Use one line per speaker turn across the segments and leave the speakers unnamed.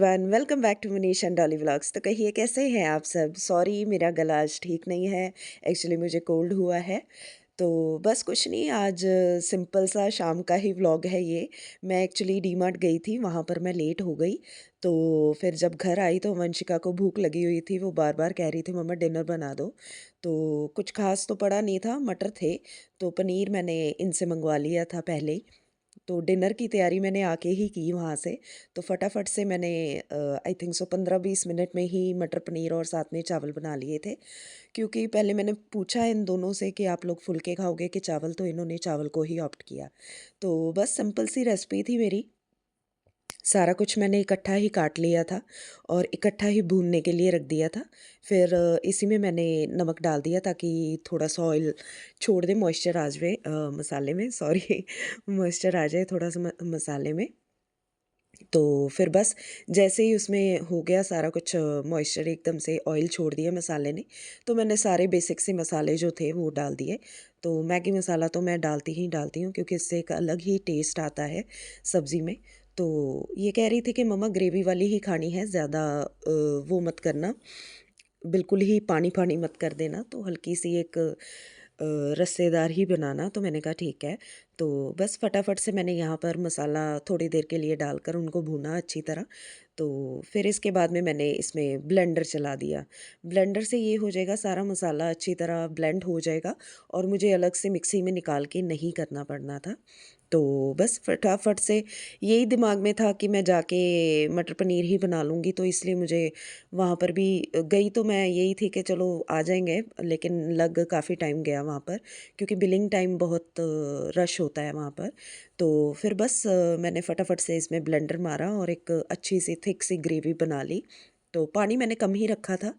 Everyone, welcome back to Manish and Dolly vlogs. तो कहिए कैसे हैं आप सब। सॉरी मेरा गला आज ठीक नहीं है। एक्चुअली मुझे कोल्ड हुआ है। तो बस कुछ नहीं, आज सिंपल सा शाम का ही व्लॉग है ये। मैं एक्चुअली डी मार्ट गई थी, वहाँ पर मैं लेट हो गई। तो फिर जब घर आई तो वंशिका को भूख लगी हुई थी, वो बार बार कह रही थी मम्मा डिनर बना दो। तो कुछ खास तो पड़ा नहीं था, मटर थे। तो पनीर मैंने इनसे मंगवा लिया था पहले ही। तो डिनर की तैयारी मैंने आके ही की वहाँ से। तो फटाफट से मैंने आई थिंक सो 15-20 मिनट में ही मटर पनीर और साथ में चावल बना लिए थे। क्योंकि पहले मैंने पूछा इन दोनों से कि आप लोग फुल्के खाओगे कि चावल, तो इन्होंने चावल को ही ऑप्ट किया। तो बस सिंपल सी रेसिपी थी मेरी। सारा कुछ मैंने इकट्ठा ही काट लिया था और इकट्ठा ही भूनने के लिए रख दिया था। फिर इसी में मैंने नमक डाल दिया ताकि थोड़ा सा ऑयल छोड़ दे, मॉइस्चर आ जाए मसाले में, सॉरी मॉइस्चर आ जाए थोड़ा सा मसाले में। तो फिर बस जैसे ही उसमें हो गया सारा कुछ, मॉइस्चर एकदम से ऑयल छोड़ दिया मसाले ने, तो मैंने सारे बेसिक से मसाले जो थे वो डाल दिए। तो मैगी मसाला तो मैं डालती हूँ क्योंकि इससे एक अलग ही टेस्ट आता है सब्ज़ी में। तो ये कह रही थी कि मम्मा ग्रेवी वाली ही खानी है, ज़्यादा वो मत करना, बिल्कुल ही पानी पानी मत कर देना, तो हल्की सी एक रस्सेदार ही बनाना। तो मैंने कहा ठीक है। तो बस फटाफट से मैंने यहाँ पर मसाला थोड़ी देर के लिए डालकर उनको भूना अच्छी तरह। तो फिर इसके बाद में मैंने इसमें ब्लेंडर चला दिया। ब्लेंडर से ये हो जाएगा, सारा मसाला अच्छी तरह ब्लेंड हो जाएगा और मुझे अलग से मिक्सी में निकाल के नहीं करना पड़ना था। तो बस फटाफट से यही दिमाग में था कि मैं जाके मटर पनीर ही बना लूँगी, तो इसलिए मुझे वहाँ पर भी गई तो मैं यही थी कि चलो आ जाएंगे, लेकिन लग काफ़ी टाइम गया वहाँ पर क्योंकि बिलिंग टाइम बहुत रश होता है वहाँ पर। तो फिर बस मैंने फटाफट से इसमें ब्लेंडर मारा और एक अच्छी सी थिक सी ग्रेवी बना ली। तो पानी मैंने कम ही रखा था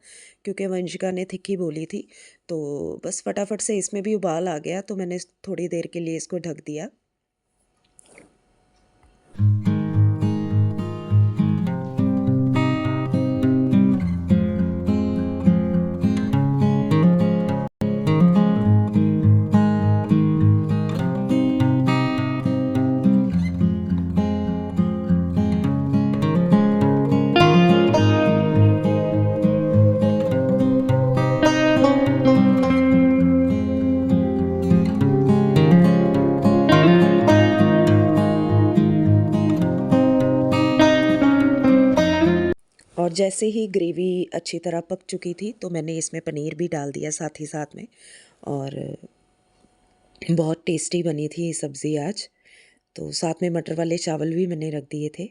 क्योंकि वंशिका ने थिक ही बोली थी। तो बस फटाफट से इसमें भी उबाल आ गया, तो मैंने थोड़ी देर के लिए इसको ढक दिया। और जैसे ही ग्रेवी अच्छी तरह पक चुकी थी तो मैंने इसमें पनीर भी डाल दिया साथ ही साथ में। और बहुत टेस्टी बनी थी ये सब्ज़ी आज। तो साथ में मटर वाले चावल भी मैंने रख दिए थे।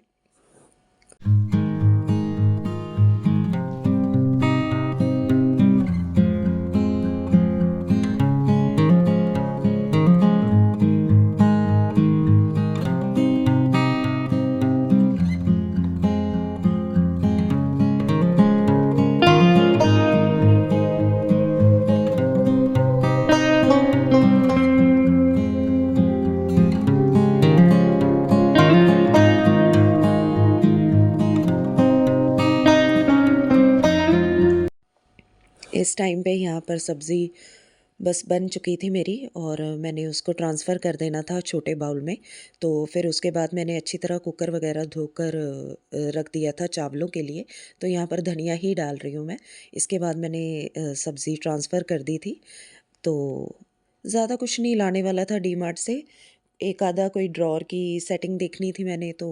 इस टाइम पे यहाँ पर सब्ज़ी बस बन चुकी थी मेरी और मैंने उसको ट्रांसफ़र कर देना था छोटे बाउल में। तो फिर उसके बाद मैंने अच्छी तरह कुकर वगैरह धोकर रख दिया था चावलों के लिए। तो यहाँ पर धनिया ही डाल रही हूँ मैं। इसके बाद मैंने सब्ज़ी ट्रांसफ़र कर दी थी। तो ज़्यादा कुछ नहीं लाने वाला था डी मार्ट से। एक आधा कोई ड्रॉअर की सेटिंग देखनी थी मैंने, तो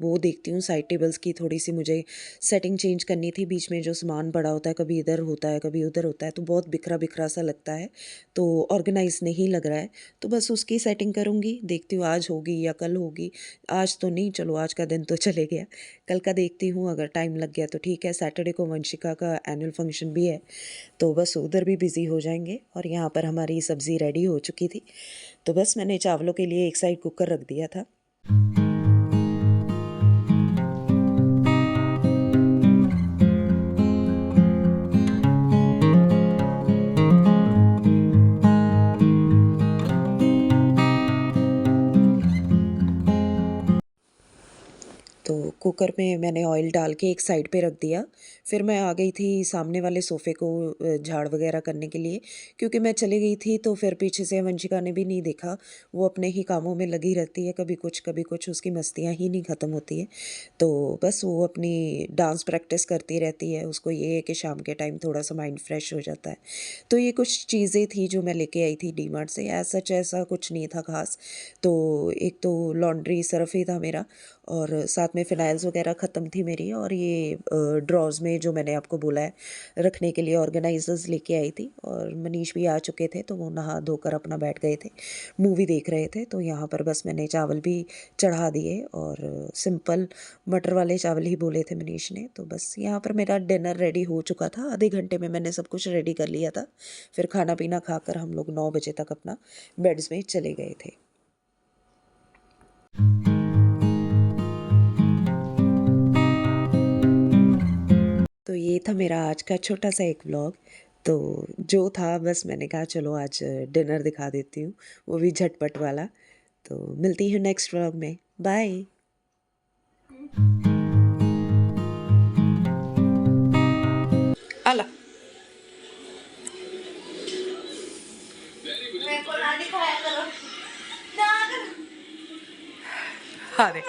वो देखती हूँ। साइड टेबल्स की थोड़ी-सी मुझे सेटिंग चेंज करनी थी। बीच में जो सामान पड़ा होता है, कभी इधर होता है, कभी उधर होता है, तो बहुत बिखरा-बिखरा सा लगता है, तो ऑर्गेनाइज़ नहीं लग रहा है। तो बस उसकी सेटिंग करूँगी, देखती हूँ आज होगी या कल होगी। आज तो नहीं, चलो आज का दिन तो चले गया। कल का देखती हूँ, अगर टाइम लग गया तो ठीक है। सैटरडे को वंशिका का एनुअल फंक्शन भी है, तो बस उधर भी बिज़ी हो जाएँगे। और यहाँ पर हमारी सब्ज़ी रेडी हो चुकी थी। तो बस मैंने चावलों के लिए एक साइड कुकर रख दिया था। तो कुकर में मैंने ऑयल डाल के एक साइड पे रख दिया। फिर मैं आ गई थी सामने वाले सोफ़े को झाड़ वगैरह करने के लिए, क्योंकि मैं चली गई थी तो फिर पीछे से वंशिका ने भी नहीं देखा। वो अपने ही कामों में लगी रहती है, कभी कुछ उसकी मस्तियाँ ही नहीं ख़त्म होती हैं। तो बस वो अपनी डांस प्रैक्टिस करती रहती है, उसको ये है कि शाम के टाइम थोड़ा-सा माइंड फ्रेश हो जाता है। तो ये कुछ चीज़ें थी जो मैं लेके आई थी डीमार्ट से, एज़ सच ऐसा कुछ नहीं था ख़ास। तो एक तो लॉन्ड्री सर्फ़ ही था मेरा, और साथ में फ़िनाइल्स वगैरह ख़त्म थी मेरी, और ये ड्रॉज़ में जो मैंने आपको बोला है रखने के लिए ऑर्गेनाइज़र्स लेके आई थी। और मनीष भी आ चुके थे तो वो नहा धोकर अपना बैठ गए थे, मूवी देख रहे थे। तो यहाँ पर बस मैंने चावल भी चढ़ा दिए, और सिंपल मटर वाले चावल ही बोले थे मनीष ने। तो बस यहाँ पर मेरा डिनर रेडी हो चुका था, आधे घंटे में मैंने सब कुछ रेडी कर लिया था। फिर खाना पीना खाकर हम लोग 9 बजे तक अपना बेड्स में चले गए थे। तो ये था मेरा आज का छोटा-सा एक व्लॉग। तो जो था बस मैंने कहा चलो आज डिनर दिखा देती हूँ, वो भी झटपट वाला। तो मिलती हूँ नेक्स्ट व्लॉग में। बाय। आला। मेरे को ना दिखाया करो। ना करो। हाँ, देख।